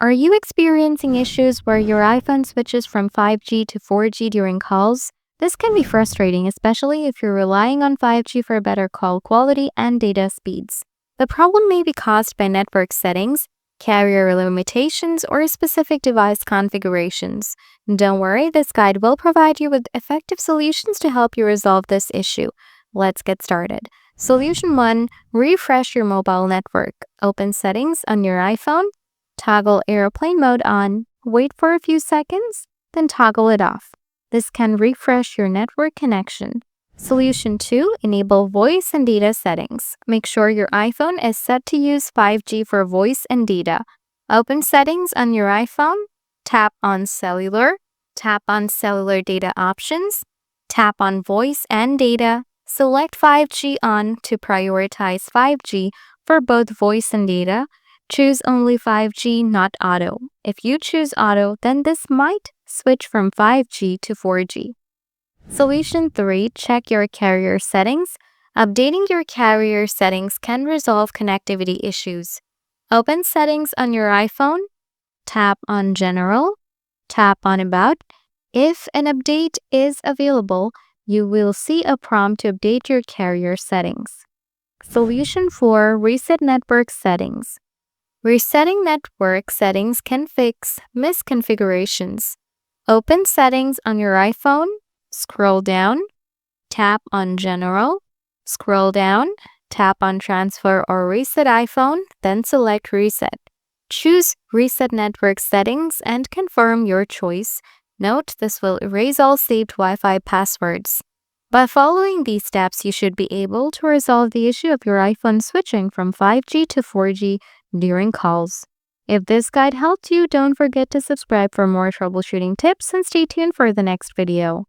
Are you experiencing issues where your iPhone switches from 5G to 4G during calls? This can be frustrating, especially if you're relying on 5G for better call quality and data speeds. The problem may be caused by network settings, carrier limitations, or specific device configurations. Don't worry, this guide will provide you with effective solutions to help you resolve this issue. Let's get started. Solution 1. Refresh your mobile network. Open Settings on your iPhone. Toggle airplane mode on, wait for a few seconds, then toggle it off. This can refresh your network connection. Solution 2. Enable voice and data settings. Make sure your iPhone is set to use 5G for voice and data. Open Settings on your iPhone, tap on Cellular data options, tap on voice and data, select 5G on to prioritize 5G for both voice and data. Choose only 5G, not auto. If you choose auto, then this might switch from 5G to 4G. Solution 3. Check your carrier settings. Updating your carrier settings can resolve connectivity issues. Open Settings on your iPhone, tap on General, tap on About. If an update is available, you will see a prompt to update your carrier settings. Solution 4. Reset network settings. Resetting network settings can fix misconfigurations. Open Settings on your iPhone, scroll down, tap on General, scroll down, tap on Transfer or Reset iPhone, then select Reset. Choose Reset Network Settings and confirm your choice. Note, this will erase all saved Wi-Fi passwords. By following these steps, you should be able to resolve the issue of your iPhone switching from 5G to 4G during calls. If this guide helped you, don't forget to subscribe for more troubleshooting tips and stay tuned for the next video.